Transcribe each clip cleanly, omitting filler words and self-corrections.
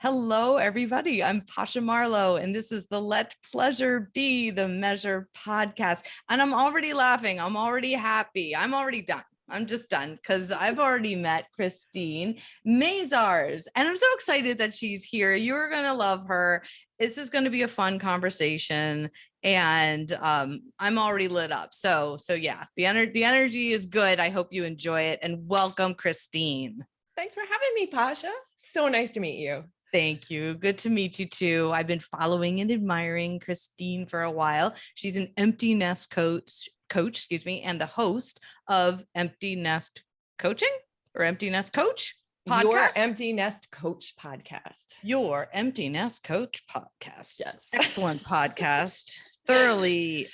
Hello, everybody. I'm Pasha Marlowe, and this is the Let Pleasure Be the Measure podcast. And I'm already laughing. I'm already happy. I'm already done. I'm just done because I've already met Christine Maziarz, and I'm so excited that she's here. You're going to love her. This is going to be a fun conversation, and I'm already lit up. So yeah, the energy is good. I hope you enjoy it, and welcome, Christine. Thanks for having me, Pasha. So nice to meet you. Thank you. Good to meet you too. I've been following and admiring Christine for a while. She's an empty nest coach, and the host of Empty Nest Coaching or Empty Nest Coach podcast. Your Empty Nest Coach podcast. Your Empty Nest Coach podcast. Yes. Excellent podcast. Thoroughly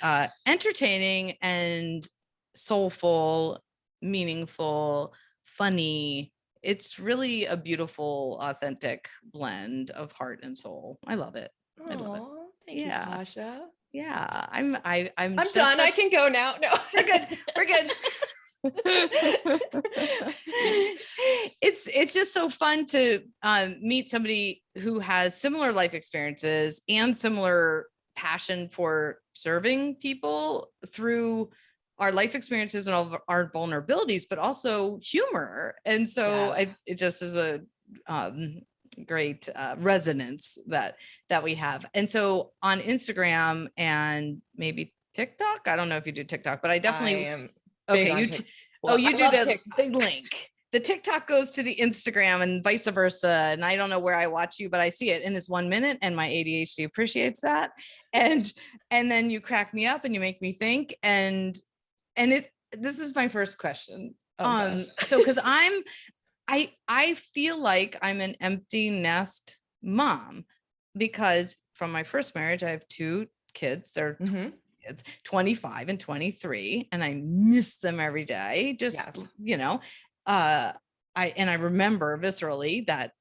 entertaining and soulful, meaningful, funny. It's really a beautiful, authentic blend of heart and soul. I love it. I love it. Thank you, Pasha. Yeah, I'm done. I can go now. No, we're good. We're good. It's just so fun to meet somebody who has similar life experiences and similar passion for serving people through our life experiences and all of our vulnerabilities, but also humor. And so it just is a great resonance that we have. And so on Instagram and maybe TikTok, I don't know if you do TikTok, but I definitely am. Okay, you do the big link. The TikTok goes to the Instagram and vice versa. And I don't know where I watch you, but I see it in this 1 minute, and my ADHD appreciates that. And then you crack me up and you make me think. And this is my first question. So because I feel like I'm an empty nest mom, because from my first marriage, I have two kids. They're kids, 25 and 23, and I miss them every day. I remember viscerally that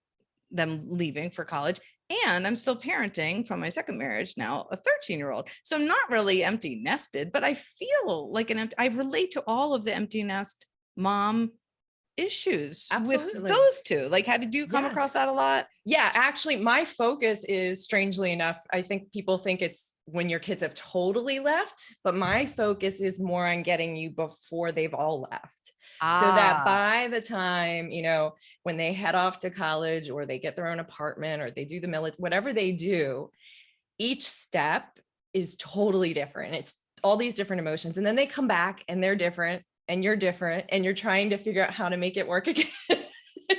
them leaving for college. And I'm still parenting from my second marriage now, a 13-year-old. So I'm not really empty nested, but I feel like I relate to all of the empty nest mom issues. Absolutely. With those two. Like, do you come across that a lot? Yeah, actually, my focus is, strangely enough, I think people think it's when your kids have totally left, but my focus is more on getting you before they've all left. So that by the time, when they head off to college or they get their own apartment or they do the military, whatever they do, each step is totally different. It's all these different emotions. And then they come back and they're different and you're different and you're trying to figure out how to make it work again.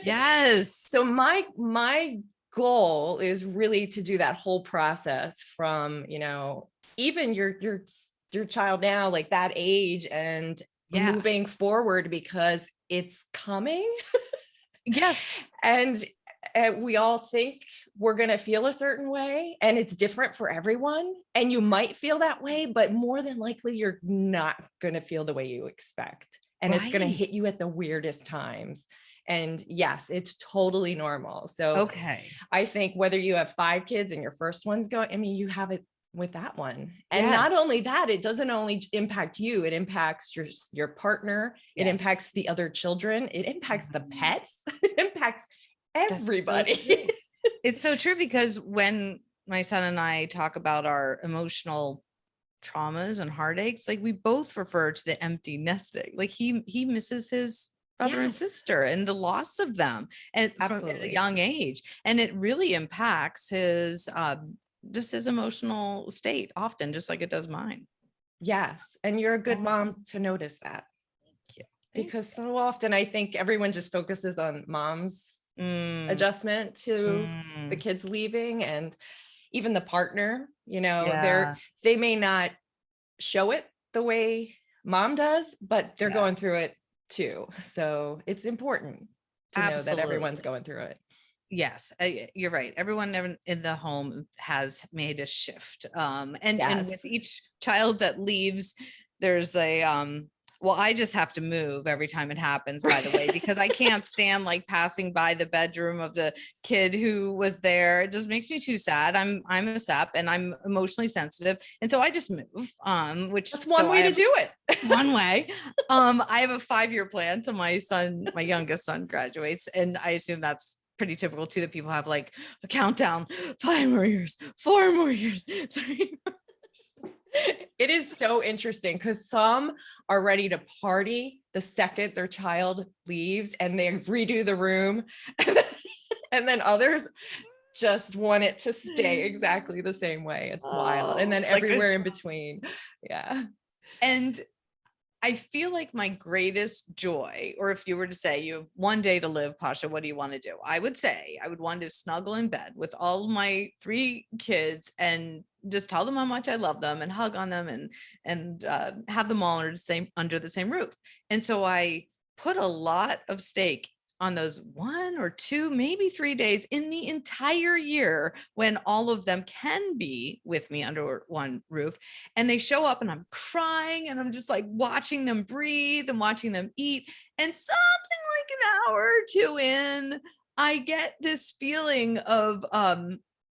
Yes. So my goal is really to do that whole process from, even your child now, like that age, and moving forward, because it's coming. Yes. And we all think we're going to feel a certain way, and it's different for everyone. And you might feel that way, but more than likely you're not going to feel the way you expect. And it's going to hit you at the weirdest times. And yes, it's totally normal. So I think whether you have 5 kids and your first one's going, you have it with that one. And not only that, it doesn't only impact you, it impacts your partner, it impacts the other children, it impacts the pets, it impacts everybody. It's so true, because when my son and I talk about our emotional traumas and heartaches, like we both refer to the empty nesting. Like he misses his brother and sister and the loss of them, and from at a young age. And it really impacts his just his emotional state often, just like it does mine. Yes. And you're a good mom to notice that. Thank you. Because so often I think everyone just focuses on mom's adjustment to the kids leaving, and even the partner, they may not show it the way mom does, but they're going through it too. So it's important to know that everyone's going through it. Yes, you're right. Everyone in the home has made a shift. And with each child that leaves, there's I just have to move every time it happens, by the way, because I can't stand like passing by the bedroom of the kid who was there. It just makes me too sad. I'm a sap and I'm emotionally sensitive. And so I just move, which that's one way to do it. One way. I have a 5-year plan till my youngest son graduates. And I assume that's pretty typical too, that people have like a countdown, 5 more years, 4 more years, 3 more years. It is so interesting because some are ready to party the second their child leaves and they redo the room. And then others just want it to stay exactly the same way. It's wild. And then everywhere in between. Yeah. And I feel like my greatest joy, or if you were to say you have one day to live, Pasha, what do you want to do? I would say I would want to snuggle in bed with all my 3 kids and just tell them how much I love them and hug on them and have them all under the same roof. And so I put a lot of stake on those 1 or 2, maybe 3 days in the entire year when all of them can be with me under one roof. And they show up and I'm crying and I'm just like watching them breathe and watching them eat. And something like an hour or 2 in, I get this feeling of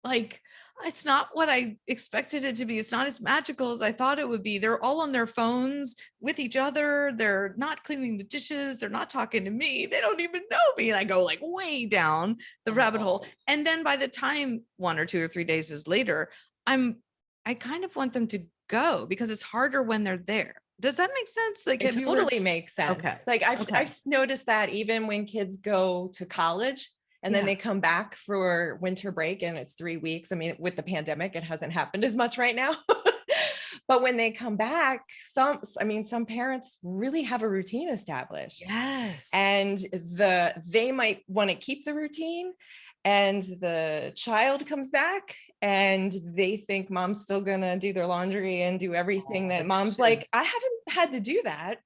like, it's not what I expected it to be. It's not as magical as I thought it would be. They're all on their phones with each other. They're not cleaning the dishes. They're not talking to me. They don't even know me. And I go like way down the rabbit hole. And then by the time 1 or 2 or 3 days is later, I kind of want them to go because it's harder when they're there. Does that make sense? Like it totally makes sense. Okay. Like I've noticed that even when kids go to college, and then they come back for winter break and it's 3 weeks. I mean, with the pandemic, it hasn't happened as much right now. But when they come back, some parents really have a routine established. Yes. And they might want to keep the routine, and the child comes back and they think mom's still gonna do their laundry and do everything that mom's like, I haven't had to do that.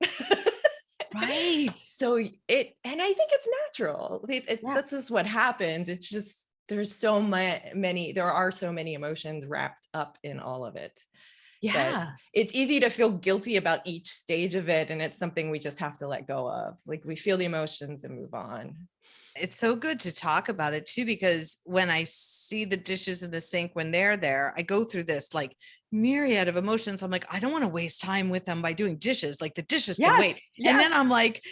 Right. So and I think it's natural. That's just what happens. It's just, there are so many emotions wrapped up in all of it. Yeah. It's easy to feel guilty about each stage of it. And it's something we just have to let go of. Like we feel the emotions and move on. It's so good to talk about it too, because when I see the dishes in the sink when they're there, I go through this like myriad of emotions. I'm like, I don't want to waste time with them by doing dishes. Like the dishes can wait. Yes. And then I'm like,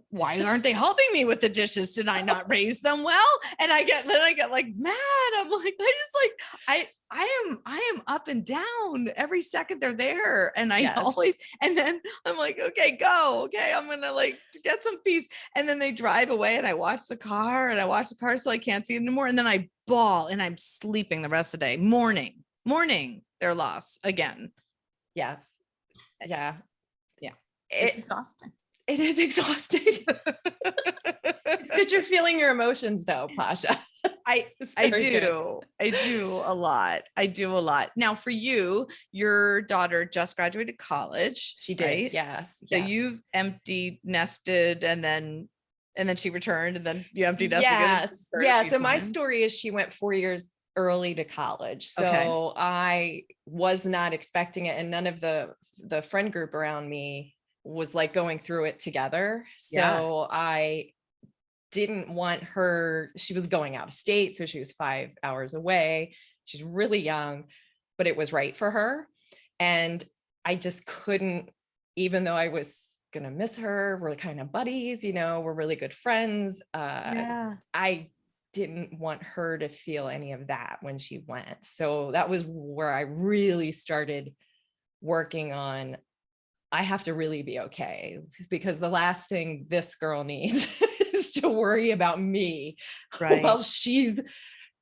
why aren't they helping me with the dishes? Did I not raise them well? And I get like mad. I'm like, I am up and down every second they're there. And I always, and then I'm like, okay, go. Okay. I'm going to like get some peace. And then they drive away and I watch the car so I can't see it anymore. And then I bawl and I'm sleeping the rest of the day. Morning, their loss again. Yes. Yeah. Yeah. It's exhausting. It is exhausting. It's good you're feeling your emotions though, Pasha. I do a lot. Now for you, your daughter just graduated college. She did. Right? Yes. So you've empty nested and then she returned and then you empty nested. Yes. Yeah. So my story is she went 4 years early to college. So I was not expecting it. And none of the friend group around me was like going through it together. So I didn't want her, she was going out of state. So she was 5 hours away. She's really young, but it was right for her. And I just couldn't, even though I was going to miss her, we're kind of buddies, we're really good friends. I didn't want her to feel any of that when she went. So that was where I really started working on, I have to really be okay, because the last thing this girl needs is to worry about me while she's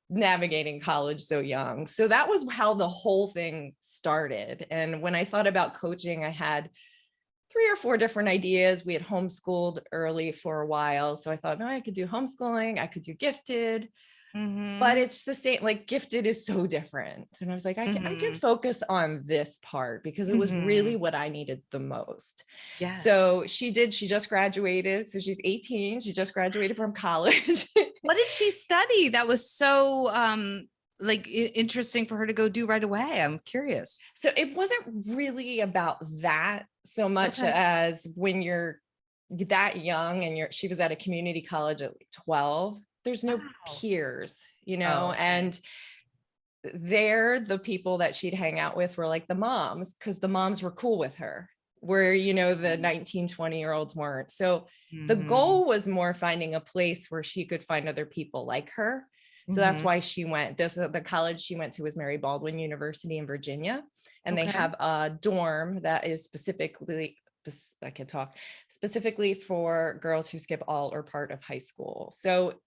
navigating college so young. So that was how the whole thing started. And when I thought about coaching, I had 3 or 4 different ideas. We had homeschooled early for a while. So I thought, no, I could do homeschooling. I could do gifted. But it's the same, like gifted is so different. And I was like, I can focus on this part because it was really what I needed the most. Yeah. So she just graduated. So she's 18. She just graduated from college. What did she study? That was so interesting for her to go do right away. I'm curious. So it wasn't really about that so much as when you're that young and she was at a community college at 12. There's no peers, and they're the people that she'd hang out with were like the moms, because the moms were cool with her, where, the 19, 20-year-olds weren't. So The Mhm. goal was more finding a place where she could find other people like her. So that's why she went, the college she went to was Mary Baldwin University in Virginia. And they Okay. have a dorm that is specifically for girls who skip all or part of high school. So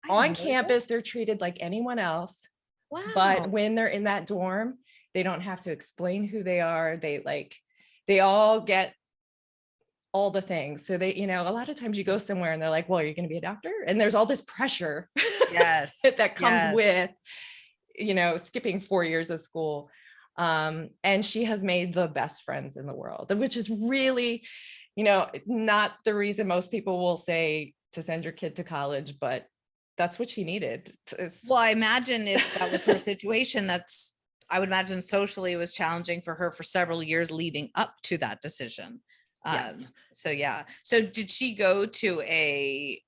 I on didn't know campus, they're treated like anyone else. that. But Wow. when they're in that dorm, they don't have to explain who they are. They all get all the things. So they, a lot of times you go somewhere and they're like, well, are you going to be a doctor? And there's all this pressure Yes. that comes Yes. with, skipping 4 years of school. And she has made the best friends in the world, which is really, not the reason most people will say to send your kid to college, but that's what she needed. Well, I imagine if that was her situation, I would imagine socially it was challenging for her for several years leading up to that decision. Yes. So yeah. So did she go to a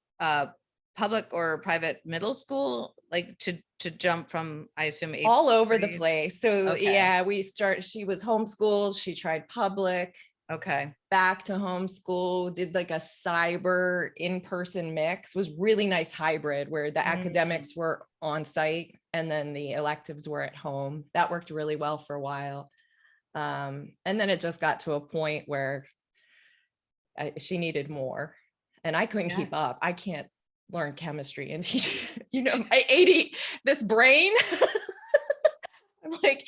public or private middle school, like to jump from, I assume, all over grade? the place. So Okay. yeah, she was homeschooled. She tried public. Okay. Back to homeschool, did like a cyber in-person mix, was really nice hybrid where the academics were on site and then the electives were at home. That worked really well for a while. And then it just got to a point where she needed more and I couldn't keep up. I can't learn chemistry and teach, my 80, this brain. I'm like,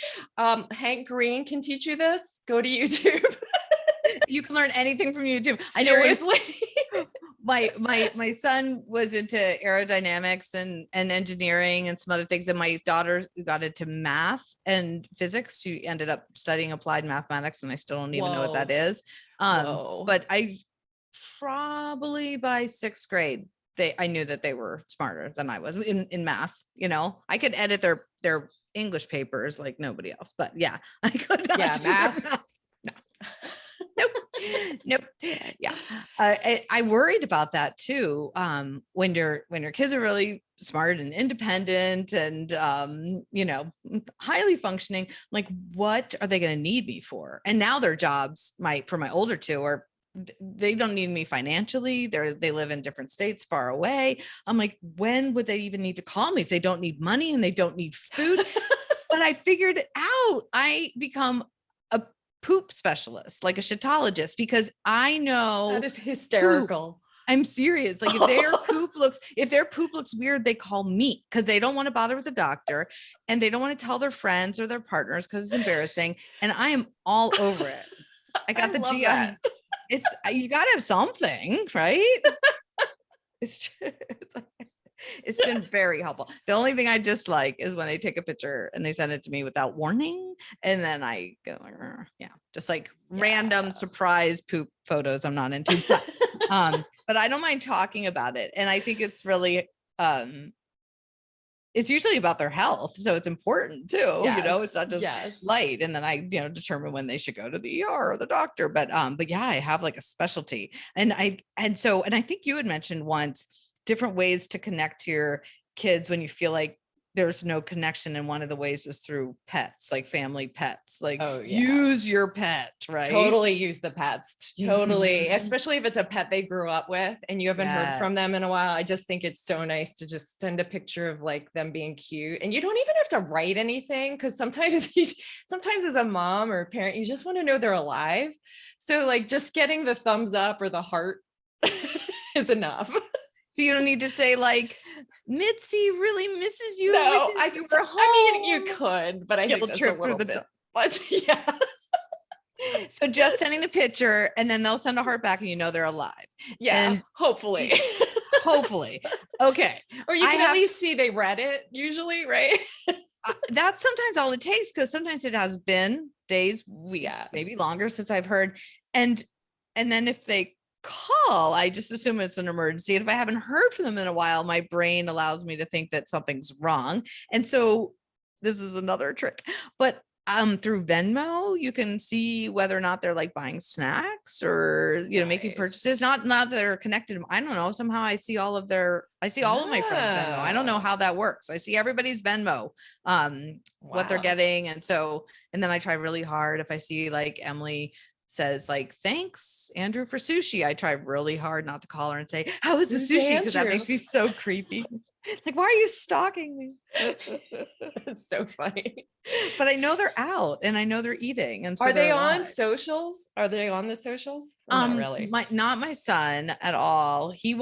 Hank Green can teach you this. Go to YouTube. You can learn anything from YouTube. Seriously. I know my son was into aerodynamics and engineering and some other things, and my daughter got into math and physics. She ended up studying applied mathematics, and I still don't even know what that is. But I probably by 6th grade, I knew that they were smarter than I was in math. I could edit their English papers like nobody else, but yeah, I could not. Yeah, math. No. Nope. Yeah. I worried about that too. When your kids are really smart and independent and, highly functioning, like, what are they going to need me for? And now their jobs, for my older two, they don't need me financially. They live in different states far away. I'm like, when would they even need to call me if they don't need money and they don't need food? But I figured it out. I become a poop specialist, like a shitologist, because I know that is hysterical. Poop. I'm serious. Like if their poop looks weird, they call me because they don't want to bother with the doctor and they don't want to tell their friends or their partners because it's embarrassing. And I am all over it. I got the GI. That. You got to have something, right? It's been very helpful. The only thing I dislike is when they take a picture and they send it to me without warning. And then I go, just like random surprise poop photos I'm not into. But I don't mind talking about it. And I think it's really, it's usually about their health. So it's important too, it's not just light. And then I, determine when they should go to the ER or the doctor. But yeah, I have like a specialty. And I think you had mentioned once different ways to connect to your kids when you feel like there's no connection. And one of the ways was through pets, like family pets, like use your pet, right? Totally use the pets. Totally. Especially if it's a pet they grew up with and you haven't heard from them in a while. I just think it's so nice to just send a picture of like them being cute. And you don't even have to write anything because sometimes as a mom or a parent, you just want to know they're alive. So like just getting the thumbs up or the heart is enough. So you don't need to say like, Mitzi really misses you. No, I mean, you could, but I think that's a little bit much. Yeah. So just sending the picture and then they'll send a heart back and they're alive. Yeah, and hopefully. Okay. Or you can at least see they read it usually, right? That's sometimes all it takes because sometimes it has been days, weeks, maybe longer since I've heard. And then if they call, I just assume it's an emergency. And if I haven't heard from them in a while, my brain allows me to think that something's wrong. And so this is another trick, but through Venmo, you can see whether or not they're like buying snacks or, making purchases, not that they're connected. I don't know. Somehow I see all of my friends' Venmo. I don't know how that works. I see everybody's Venmo, what they're getting. And then I try really hard. If I see like Emily says like, thanks Andrew for sushi. I try really hard not to call her and say, how is the Who's sushi? Because that Andrew? makes me so creepy. Like, why are you stalking me? That's so funny. But I know they're out and I know they're eating. And so Are they they're on alive. socials? Are they on the socials? Or not really. Not my son at all. He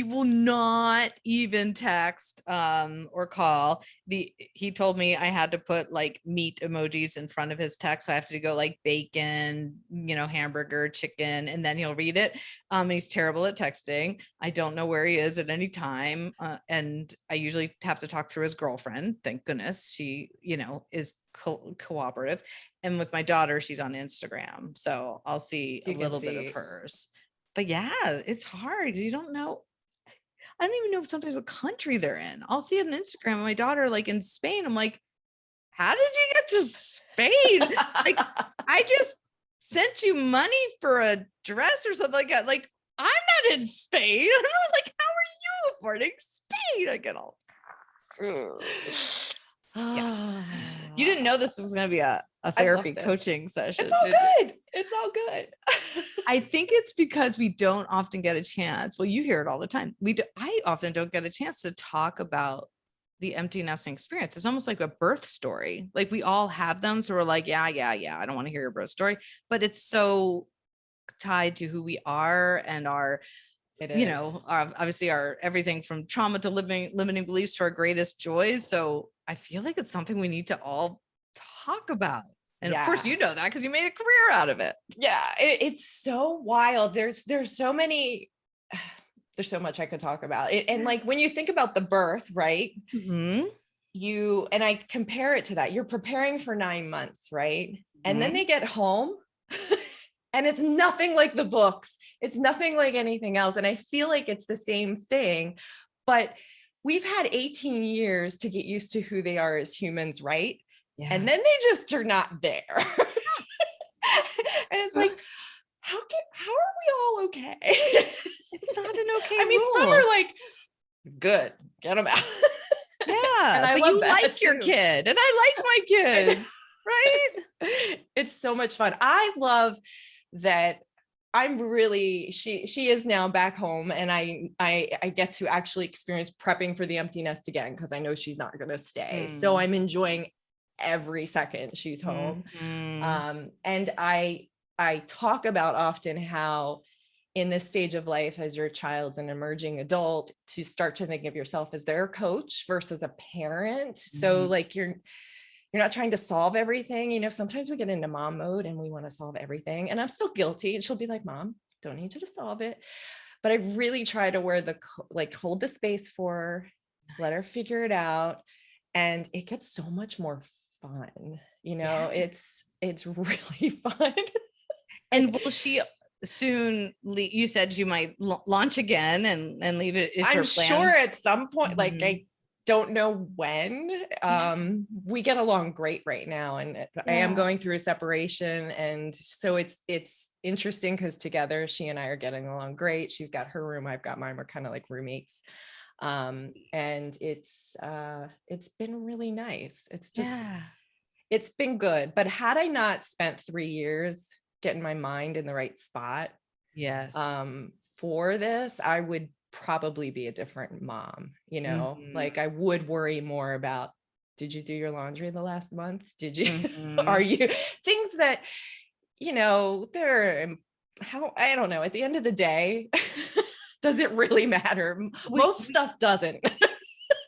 will not even text or call. He told me I had to put like meat emojis in front of his text. So I have to go like bacon, hamburger, chicken, and then he'll read it. He's terrible at texting. I don't know where he is at any time. And I usually have to talk through his girlfriend. Thank goodness she, is cooperative. And with my daughter, she's on Instagram. So I'll see a little bit of hers. But yeah, it's hard. You don't know. I don't even know sometimes what country they're in. I'll see it on Instagram. My daughter, like in Spain, I'm like, how did you get to Spain? Like, I just sent you money for a dress or something like that. Like, I'm not in Spain. I don't know, like, how are you affording Spain? I get all. Yes. You didn't know this was going to be a therapy coaching session. It's all good. It's all good. I think it's because we don't often get a chance. Well, you hear it all the time. I often don't get a chance to talk about the empty nesting experience. It's almost like a birth story. Like we all have them. So we're like, yeah. I don't want to hear your birth story, but it's so tied to who we are and our, obviously our everything from trauma to limiting beliefs to our greatest joys. So I feel like it's something we need to all talk about. And of course, you know that because you made a career out of it. Yeah, it's so wild. There's so many, there's so much I could talk about it. And like when you think about the birth, right? Mm-hmm. And I compare it to that. You're preparing for 9 months, right? Mm-hmm. And then they get home and it's nothing like the books. It's nothing like anything else. And I feel like it's the same thing, but we've had 18 years to get used to who they are as humans, right? Yeah. And then they just are not there. And it's like, how are we all okay? It's not an okay I mean, rule. some are like, good, get them out. Yeah, and I but love you that like too. your kid, and I like my kids, right? It's so much fun. I love that. She is now back home, and I get to actually experience prepping for the empty nest again because I know she's not going to stay. So I'm enjoying every second she's home. And I talk about often how in this stage of life, as your child's an emerging adult, to start to think of yourself as their coach versus a parent. So like you're not trying to solve everything. Sometimes we get into mom mode and we want to solve everything. And I'm still guilty. And she'll be like, Mom, don't need you to solve it. But I really try to hold the space for her, let her figure it out. And it gets so much more fun. It's really fun. And will she soon you said you might launch again and leave it? Is I'm her plan? sure at some point, like I don't know when. We get along great right now, and I am going through a separation, and so it's interesting because together she and I are getting along great. She's got her room, I've got mine. We're kind of like roommates, and it's been really nice. It's just it's been good. But had I not spent 3 years getting my mind in the right spot, for this, I would probably be a different mom. Like I would worry more about, did you do your laundry the last month? Did you are you things that they're I don't know, at the end of the day, does it really matter? Most stuff doesn't.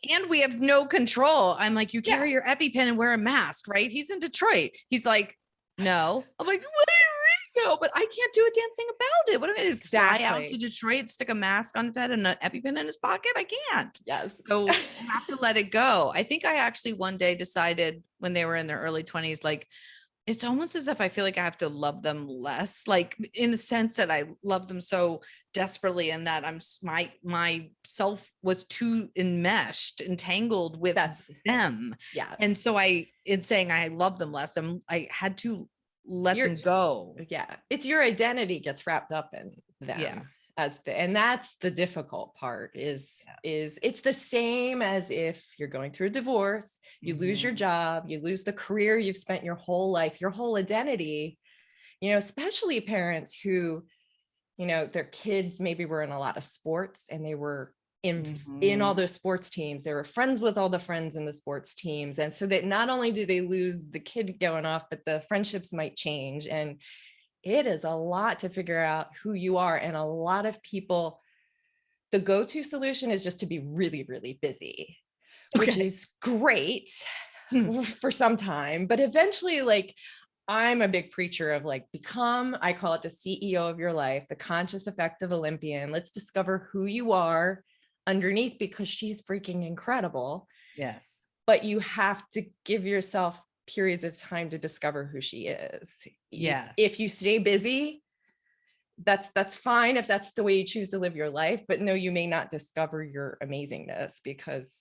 And we have no control. I'm like, you carry your EpiPen and wear a mask, right? He's in Detroit. He's like, no. I'm like, what do you mean no? But I can't do a damn thing about it. What am I going to fly out to Detroit, stick a mask on his head and an EpiPen in his pocket? I can't. Yes. So I have to let it go. I think I actually one day decided when they were in their early 20s, like, it's almost as if I feel like I have to love them less, like in the sense that I love them so desperately, and that my self was too entangled with them. Yeah. And so in saying I love them less, I had to let them go. Yeah. It's your identity gets wrapped up in them. Yeah. And that's the difficult part is it's the same as if you're going through a divorce, you lose your job, you lose the career you've spent your whole life, your whole identity, especially parents who, their kids maybe were in a lot of sports and they were in all those sports teams. They were friends with all the friends in the sports teams. And so that not only do they lose the kid going off, but the friendships might change. And it is a lot to figure out who you are. And a lot of people, the go-to solution is just to be really, really busy, which is great for some time. But eventually, like, I'm a big preacher of like, I call it the CEO of your life, the conscious effective Olympian. Let's discover who you are underneath, because she's freaking incredible. Yes. But you have to give yourself periods of time to discover who she is. Yes. If you stay busy, that's fine if that's the way you choose to live your life. But no, you may not discover your amazingness because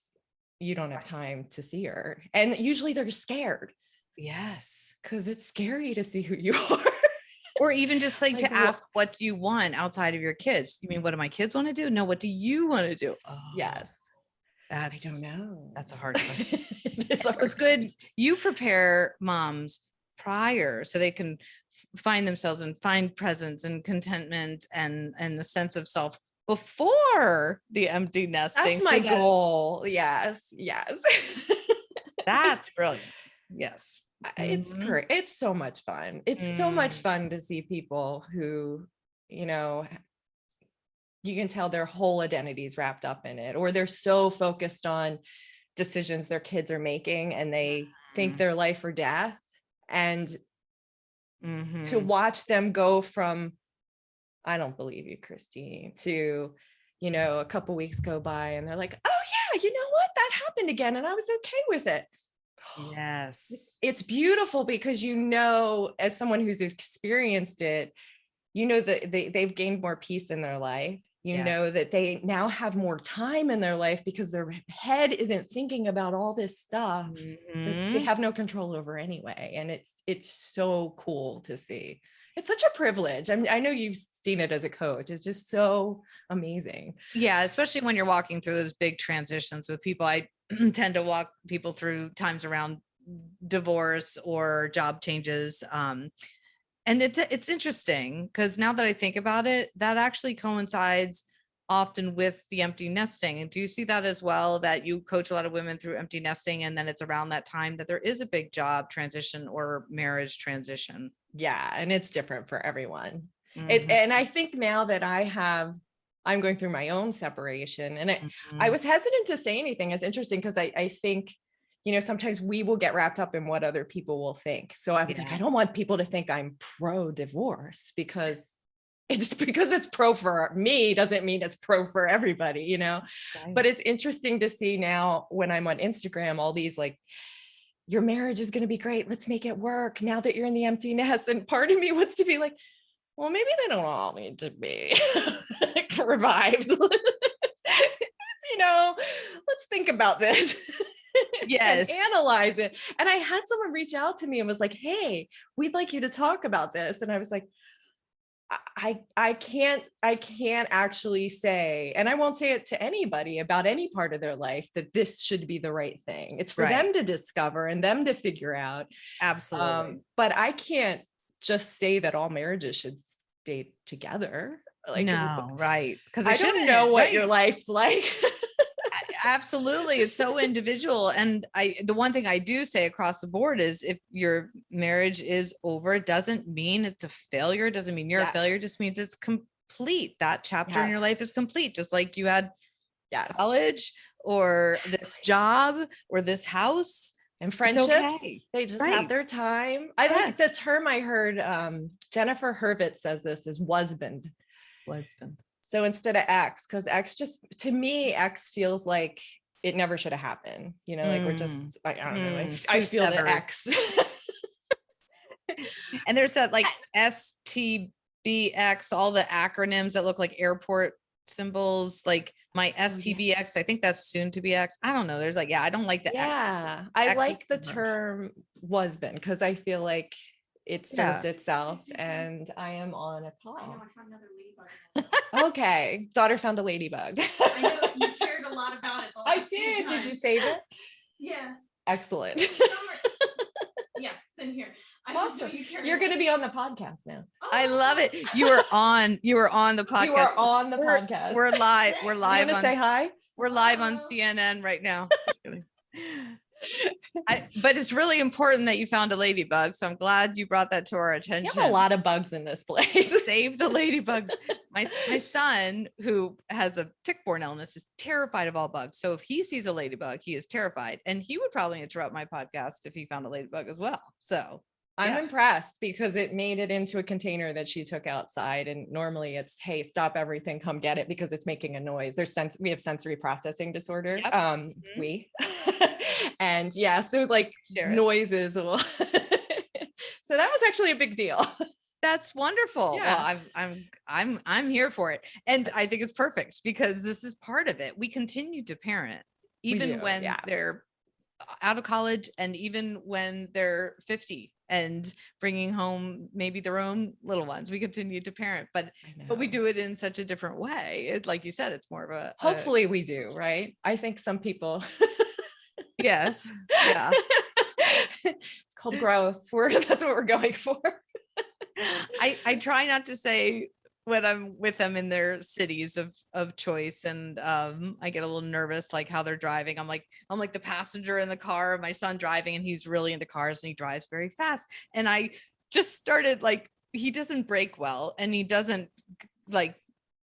you don't have time to see her. And usually they're scared. Yes. Because it's scary to see who you are. Or even just like to ask, what do you want outside of your kids? You mean, what do my kids want to do? No, what do you want to do? Oh, yes. I don't know. That's a hard question. It's good. You prepare moms prior so they can find themselves and find presence and contentment and the sense of self before the empty nesting. That's my goal. Yes. That's brilliant. Yes. It's great. It's so much fun. It's so much fun to see people who, you can tell their whole identity is wrapped up in it, or they're so focused on decisions their kids are making and they think they're life or death. And to watch them go from, I don't believe you, Christine, to, a couple weeks go by and they're like, oh yeah, you know what? That happened again. And I was okay with it. Yes. It's beautiful because, as someone who's experienced it, that they've gained more peace in their life. Know that they now have more time in their life because their head isn't thinking about all this stuff that they have no control over anyway. And it's so cool to see. It's such a privilege. I mean, I know you've seen it as a coach. It's just so amazing. Yeah, especially when you're walking through those big transitions with people. I tend to walk people through times around divorce or job changes. And it's interesting because now that I think about it, that actually coincides often with the empty nesting. And do you see that as well, that you coach a lot of women through empty nesting and then it's around that time that there is a big job transition or marriage transition? Yeah. And it's different for everyone. And I think now that I'm going through my own separation, and I was hesitant to say anything. It's interesting because I think, sometimes we will get wrapped up in what other people will think. So I was like, I don't want people to think I'm pro divorce because it's pro for me doesn't mean it's pro for everybody, Right. But it's interesting to see now when I'm on Instagram, all these like, your marriage is going to be great. Let's make it work now that you're in the empty nest. And part of me wants to be like, well, maybe they don't all need to be revived. Let's think about this. Yes. And analyze it. And I had someone reach out to me and was like, hey, we'd like you to talk about this. And I was like, I can't actually say, and I won't say it to anybody about any part of their life, that this should be the right thing. It's for them to discover and them to figure out. Absolutely. But I can't just say that all marriages should stay together. Like, no, right. Because I don't know what your life's like. Absolutely. It's so individual. And the one thing I do say across the board is if your marriage is over, it doesn't mean it's a failure. It doesn't mean you're a failure. It just means it's complete. That chapter in your life is complete. Just like you had college or this job or this house. And friendships, they just have their time. I like the term I heard, Jennifer Hurwitz says this is husband. So instead of X, because X just, to me, X feels like it never should have happened. Like we're just, I don't know. I feel the X. And there's that like STBX, all the acronyms that look like airport symbols, like my STBX. I think that's soon to be X. I don't know. There's like, I don't like the X. I like the term husband because I feel like it served itself, and I am on a call. I know, I found another ladybug. Okay, daughter found a ladybug. I know you cared a lot about it. I did. Did you save it? Yeah. Excellent. Yeah, it's in here. Awesome. You're going to be on the podcast now. I love it. You were on the podcast. You are on the podcast. We're live. We're live. You want to say hi? We're live on CNN right now. But it's really important that you found a ladybug. So I'm glad you brought that to our attention. You have a lot of bugs in this place. Save the ladybugs. My son, who has a tick-borne illness, is terrified of all bugs. So if he sees a ladybug, he is terrified. And he would probably interrupt my podcast if he found a ladybug as well. So I'm impressed because it made it into a container that she took outside. And normally it's, hey, stop everything, come get it because it's making a noise. We have sensory processing disorder. Yep. And yeah, so like noises. So that was actually a big deal. That's wonderful. Yeah. Well, I'm here for it. And I think it's perfect because this is part of it. We continue to parent even when they're out of college and even when they're 50 and bringing home maybe their own little ones. We continue to parent, but we do it in such a different way. Like you said, it's more of a hopefully we do, right? I think some people yes. Yeah. It's called growth. That's what we're going for. I try not to say when I'm with them in their cities of choice. And I get a little nervous, like how they're driving. I'm like the passenger in the car, my son driving, and he's really into cars and he drives very fast. And I just started he doesn't brake well and he doesn't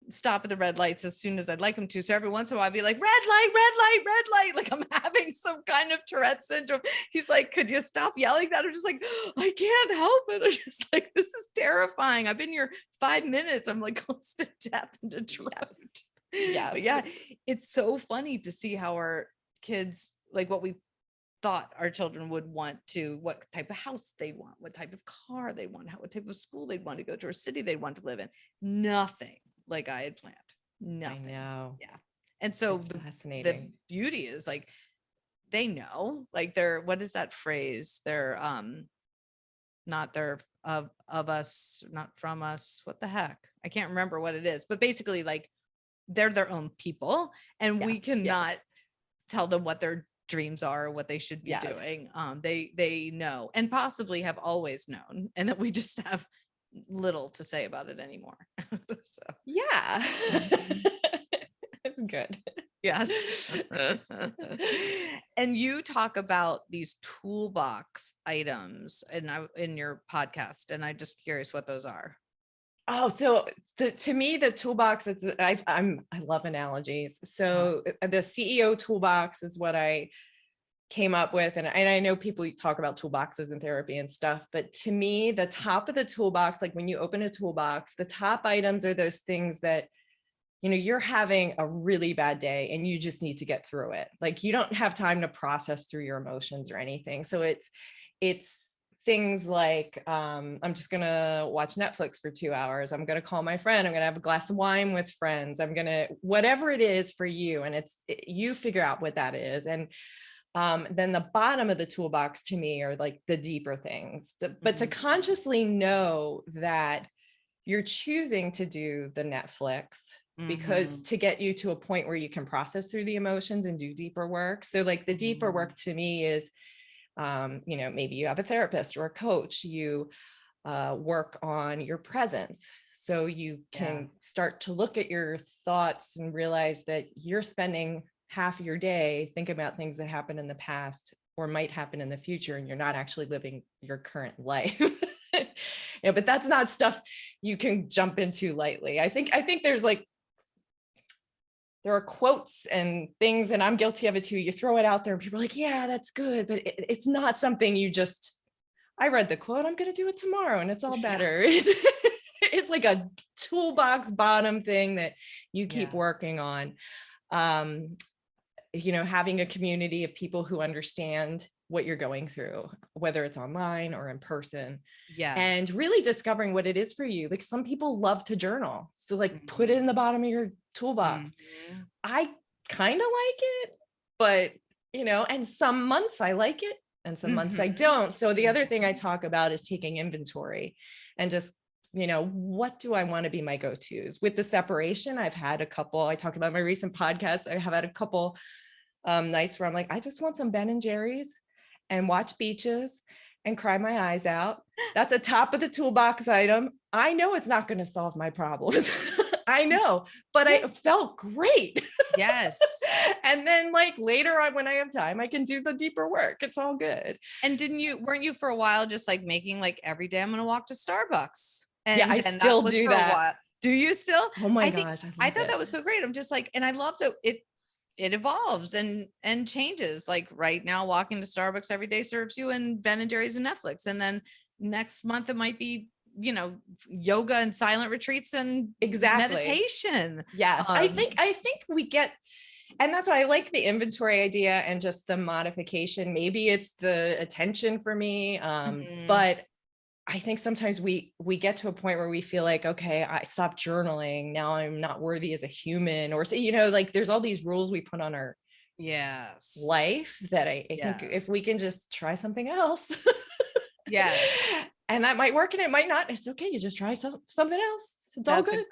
stop at the red lights as soon as I'd like him to. So every once in a while I'd be like, red light, red light, red light. Like I'm having some kind of Tourette syndrome. He's like, could you stop yelling that? I'm just like, I can't help it. I'm just like, this is terrifying. I've been here 5 minutes. I'm like close to death in Detroit. Yeah. But yeah. It's so funny to see how our kids, like what we thought our children would want to, what type of house they want, what type of car they want, what type of school they'd want to go to, or city they'd want to live in. Nothing like I had planned. Nothing. I know. Yeah. And so the beauty is they know, they're, what is that phrase? They're not they're of us, not from us. What the heck? I can't remember what it is, but basically they're their own people and we cannot tell them what their dreams are, what they should be doing. They know and possibly have always known, and that we just have little to say about it anymore. So yeah. It's good. Yes. And you talk about these toolbox items in your podcast, and I'm just curious what those are. Oh, so to me, the toolbox, I love analogies. So the CEO toolbox is what I came up with. And I know people talk about toolboxes in therapy and stuff, but to me, the top of the toolbox, like when you open a toolbox, the top its are those things that, you're having a really bad day and you just need to get through it. Like you don't have time to process through your emotions or anything. So it's things like, I'm just going to watch Netflix for 2 hours. I'm going to call my friend. I'm going to have a glass of wine with friends. I'm going to, whatever it is for you. And you figure out what that is. And then the bottom of the toolbox to me are like the deeper things, but to consciously know that you're choosing to do the Netflix because to get you to a point where you can process through the emotions and do deeper work. So like the deeper work to me is, maybe you have a therapist or a coach, you work on your presence. So you can start to look at your thoughts and realize that you're spending half your day thinking about things that happened in the past or might happen in the future, and you're not actually living your current life. But that's not stuff you can jump into lightly. I think there are quotes and things, and I'm guilty of it too. You throw it out there and people are like, yeah, that's good. But it's not something I read the quote, I'm going to do it tomorrow and it's all better. It's like a toolbox bottom thing that you keep working on. Having a community of people who understand what you're going through, whether it's online or in person. Yeah. And really discovering what it is for you. Like some people love to journal. So put it in the bottom of your toolbox. I kind of like it, but and some months I like it and some months I don't. So the other thing I talk about is taking inventory and just, what do I want to be my go-tos? With the separation, I've had a couple, I talked about my recent podcast. I have had a couple nights where I'm like, I just want some Ben and Jerry's and watch beaches and cry my eyes out. That's a top of the toolbox item. I know it's not going to solve my problems. I know, but I felt great. Yes. And then like later on when I have time, I can do the deeper work. It's all good. And weren't you for a while just like making like every day I'm going to walk to Starbucks? And yeah, I still do that. Do you still? Oh my gosh. I thought that was so great. I'm just like, and I love that it evolves and changes. Like right now, walking to Starbucks every day serves you and Ben and Jerry's and Netflix. And then next month it might be, yoga and silent retreats and meditation. Yes. I think we get, and that's why I like the inventory idea and just the modification. Maybe it's the attention for me. But I think sometimes we get to a point where we feel like, okay, I stopped journaling. Now I'm not worthy as a human, or like there's all these rules we put on our life that I think if we can just try something else. Yeah. And that might work and it might not. It's okay. You just try something else. It's all good.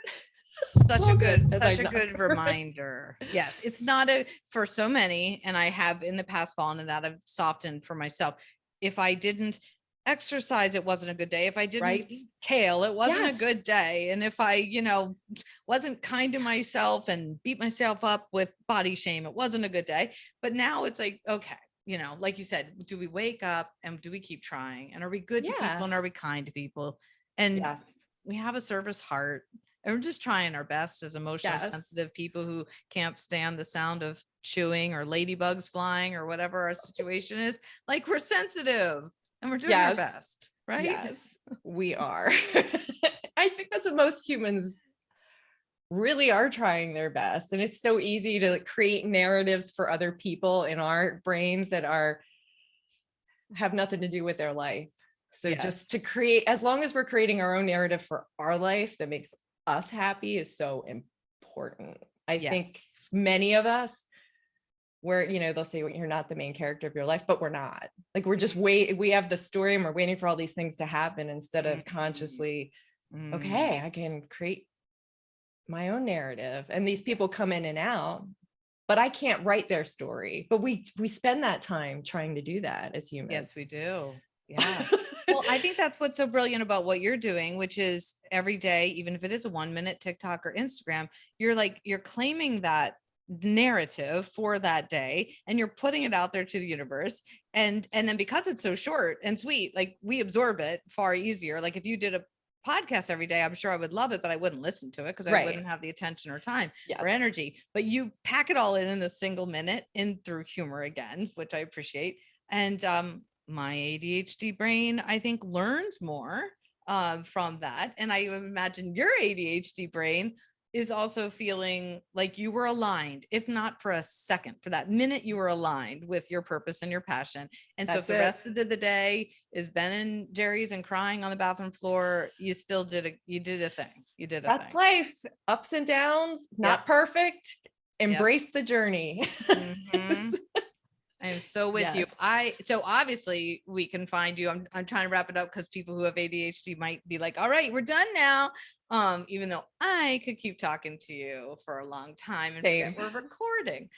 Such a good reminder. Yes. It's not for so many. And I have in the past fallen in that. I've softened for myself. If I didn't exercise, it wasn't a good day. If I didn't eat kale, it wasn't a good day. And if I, wasn't kind to myself and beat myself up with body shame, it wasn't a good day. But now it's like, okay, like you said, do we wake up and do we keep trying? And are we good to people and are we kind to people? And we have a service heart and we're just trying our best as emotionally sensitive people who can't stand the sound of chewing or ladybugs flying or whatever our situation is. Like we're sensitive and we're doing our best, right? Yes, we are. I think that's what most humans really are trying their best. And it's so easy to create narratives for other people in our brains that have nothing to do with their life. So just to create, as long as we're creating our own narrative for our life that makes us happy is so important. I think many of us where, they'll say you're not the main character of your life, but we're not. Like we're just we have the story and we're waiting for all these things to happen instead of consciously, okay, I can create my own narrative and these people come in and out, but I can't write their story. But we spend that time trying to do that as humans. Yes, we do. Yeah. Well, I think that's what's so brilliant about what you're doing, which is every day, even if it is a 1-minute TikTok or Instagram, you're claiming that narrative for that day and you're putting it out there to the universe. And then because it's so short and sweet, like we absorb it far easier. Like if you did a podcast every day, I'm sure I would love it, but I wouldn't listen to it because I wouldn't have the attention or time or energy. But you pack it all in a single minute in through humor again, which I appreciate. And my ADHD brain, I think, learns more from that. And I imagine your ADHD brain is also feeling like you were aligned, if not for a second, for that minute you were aligned with your purpose and your passion. And so if the rest of the day is Ben and Jerry's and crying on the bathroom floor, you still did a thing. That's life, ups and downs, not perfect. Embrace the journey. I'm so with you. So obviously we can find you. I'm trying to wrap it up because people who have ADHD might be like, all right, we're done now. Even though I could keep talking to you for a long time and forget we're recording.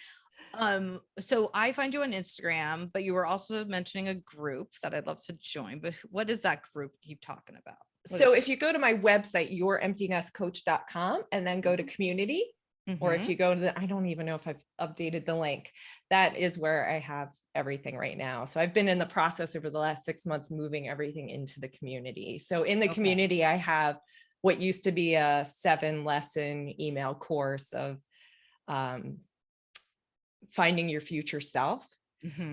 So I find you on Instagram, but you were also mentioning a group that I'd love to join. But what is that group you keep talking about? So if you go to my website, youremptinesscoach.com, and then go to community, or if you go to I don't even know if I've updated the link, that is where I have everything right now. So I've been in the process over the last 6 months, moving everything into the community. So in the community, I have what used to be a 7-lesson email course of finding your future self,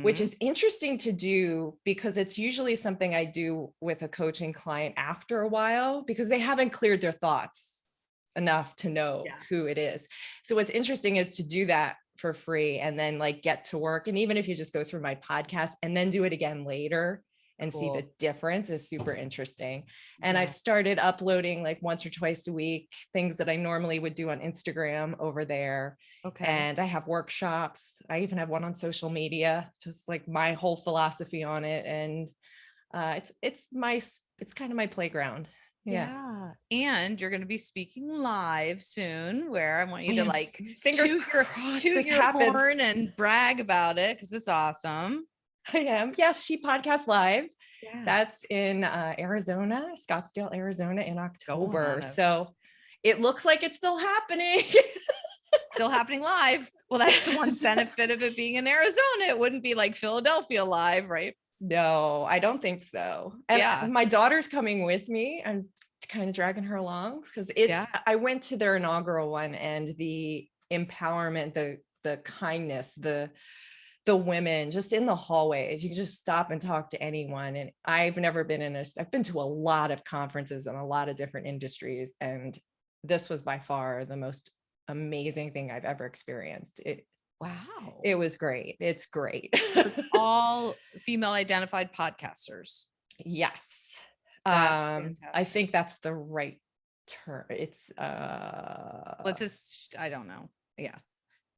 which is interesting to do because it's usually something I do with a coaching client after a while because they haven't cleared their thoughts enough to know who it is. So what's interesting is to do that for free and then like get to work. And even if you just go through my podcast and then do it again later and see the difference is super interesting. And I've started uploading like once or twice a week, things that I normally would do on Instagram over there. And I have workshops. I even have one on social media, just like my whole philosophy on it. And it's kind of my playground. Yeah. And you're going to be speaking live soon where I want you to like fingers toot your horn and brag about it because it's awesome. I am. Yes, she podcasts live Yeah. That's in Arizona, Scottsdale, Arizona in October. on it. So it looks like it's still happening. Still happening live. Well, that's the one benefit of it being in Arizona. It wouldn't be like Philadelphia live, right? No, I don't think so. And Yeah. my daughter's coming with me. I'm kind of dragging her along because I went to their inaugural one, and the empowerment, the kindness, the women just in the hallways, you can just stop and talk to anyone. And I've been to a lot of conferences in a lot of different industries, and this was by far the most amazing thing I've ever experienced. Wow. It was great. It's great. It's all female identified podcasters. Yes. That's I fantastic. think that's the right term. It's What's this? I don't know. Yeah.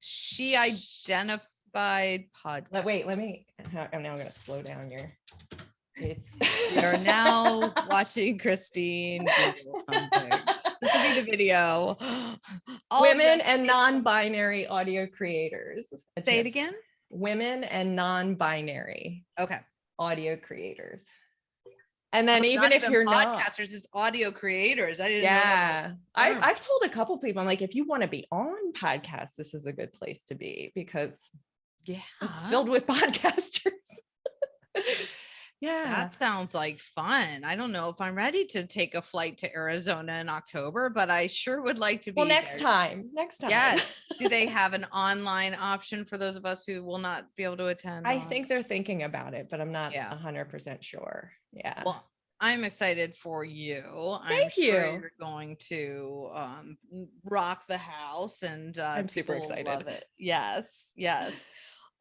She identified podcast. Wait, I'm now gonna slow down your You're now watching Christine Google something. This will be the video. Women and non-binary audio creators. Say it again. Women and non-binary audio creators. And then even if you're podcasters, it's audio creators. I didn't know that. I've told a couple people, I'm like, if you want to be on podcasts, this is a good place to be, because it's filled with podcasters. Yeah, that sounds like fun. I don't know if I'm ready to take a flight to Arizona in October, but I sure would like to be. Well, next time. Yes. Do they have an online option for those of us who will not be able to attend? I think they're thinking about it, but I'm not 100% sure. Yeah. Well, I'm excited for you. Thank you. You're going to rock the house, and I'm super excited. Love it. Yes.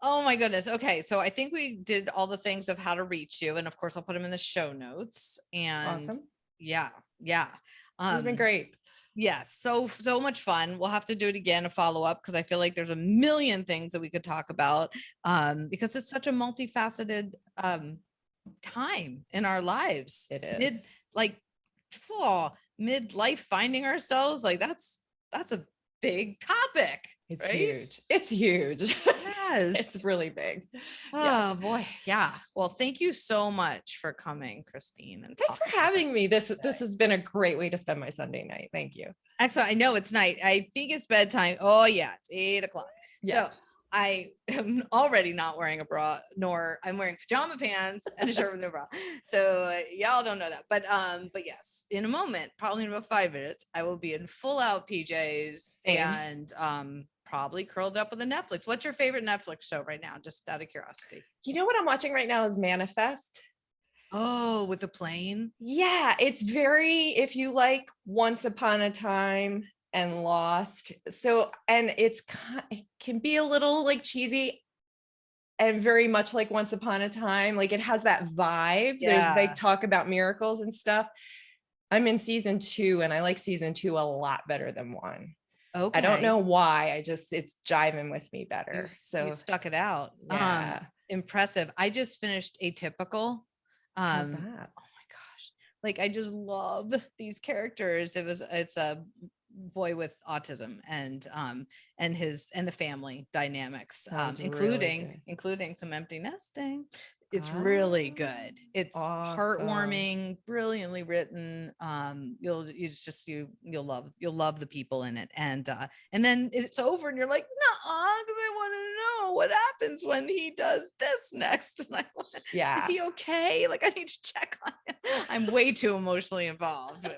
Oh my goodness. Okay. So I think we did all the things of how to reach you. And of course I'll put them in the show notes. And awesome. Yeah. It's been great. Yes. So much fun. We'll have to do it again, a follow-up, because I feel like there's a million things that we could talk about, because it's such a multifaceted time in our lives. It is midlife finding ourselves. Like that's a big topic. It's right? huge. It's huge. Yes. It's really big. Oh boy. Yeah. Well, thank you so much for coming, Christine. And thanks for having me. This has been a great way to spend my Sunday night. Thank you. Excellent. I know it's night. I think it's bedtime. Oh yeah. It's 8:00. Yeah. So I am already not wearing a bra, nor I'm wearing pajama pants and a shirt with no bra. So y'all don't know that, but yes, in a moment, probably in about 5 minutes, I will be in full out PJs and probably curled up with a Netflix. What's your favorite Netflix show right now? Just out of curiosity. You know what I'm watching right now is Manifest. Oh, with the plane. Yeah, it's very, if you like Once Upon a Time and Lost. So, and it can be a little like cheesy and very much like Once Upon a Time. Like it has that vibe. Yeah. They talk about miracles and stuff. I'm in season 2 and I like season 2 a lot better than 1. Okay. I don't know why. It's jiving with me better. You stuck it out. Yeah. Impressive. I just finished Atypical. How's that? Oh my gosh. Like I just love these characters. It's a boy with autism and the family dynamics, including some empty nesting. It's really good. It's heartwarming, brilliantly written. You'll love the people in it. And then it's over and you're like, no, because I want to know what happens when he does this next. And is he okay? Like I need to check on him. I'm way too emotionally involved with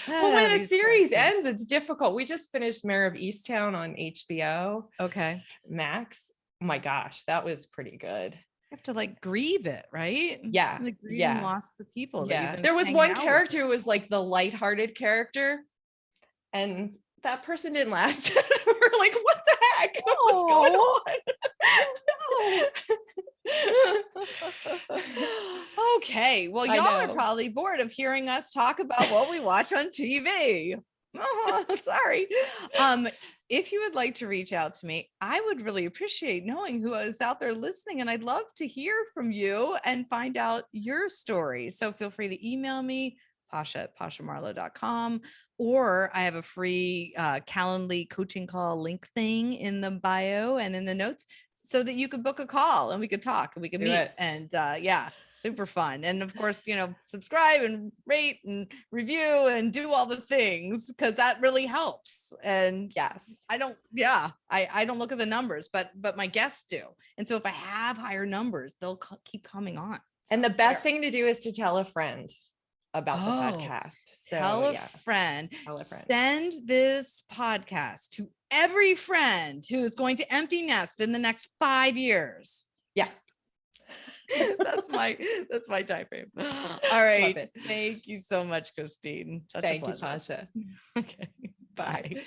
well, when a series ends, it's difficult. We just finished Mayor of Easttown on HBO. Okay. Max. Oh my gosh, that was pretty good. You have to like grieve it, right? Yeah. Lost the people. Yeah. There was one character who was like the lighthearted character, and that person didn't last. We're like, what the heck? What's going on? Okay. Well, y'all are probably bored of hearing us talk about what we watch on TV. Oh, sorry. If you would like to reach out to me, I would really appreciate knowing who is out there listening, and I'd love to hear from you and find out your story. So feel free to email me, pasha@pashamarlowe.com, or I have a free Calendly coaching call link thing in the bio and in the notes. so that you could book a call and we could talk and we could Do meet. it. And yeah, super fun. And of course, subscribe and rate and review and do all the things, because that really helps. And Yes. I don't look at the numbers, but my guests do. And so if I have higher numbers, they'll keep coming on. And the best thing to do is to tell a friend about the podcast. So Tell a friend. Send this podcast to every friend who is going to empty nest in the next 5 years. Yeah. That's my time frame. All right. Thank you so much, Christine. Such a pleasure. Thank you, Tasha. Okay. Bye.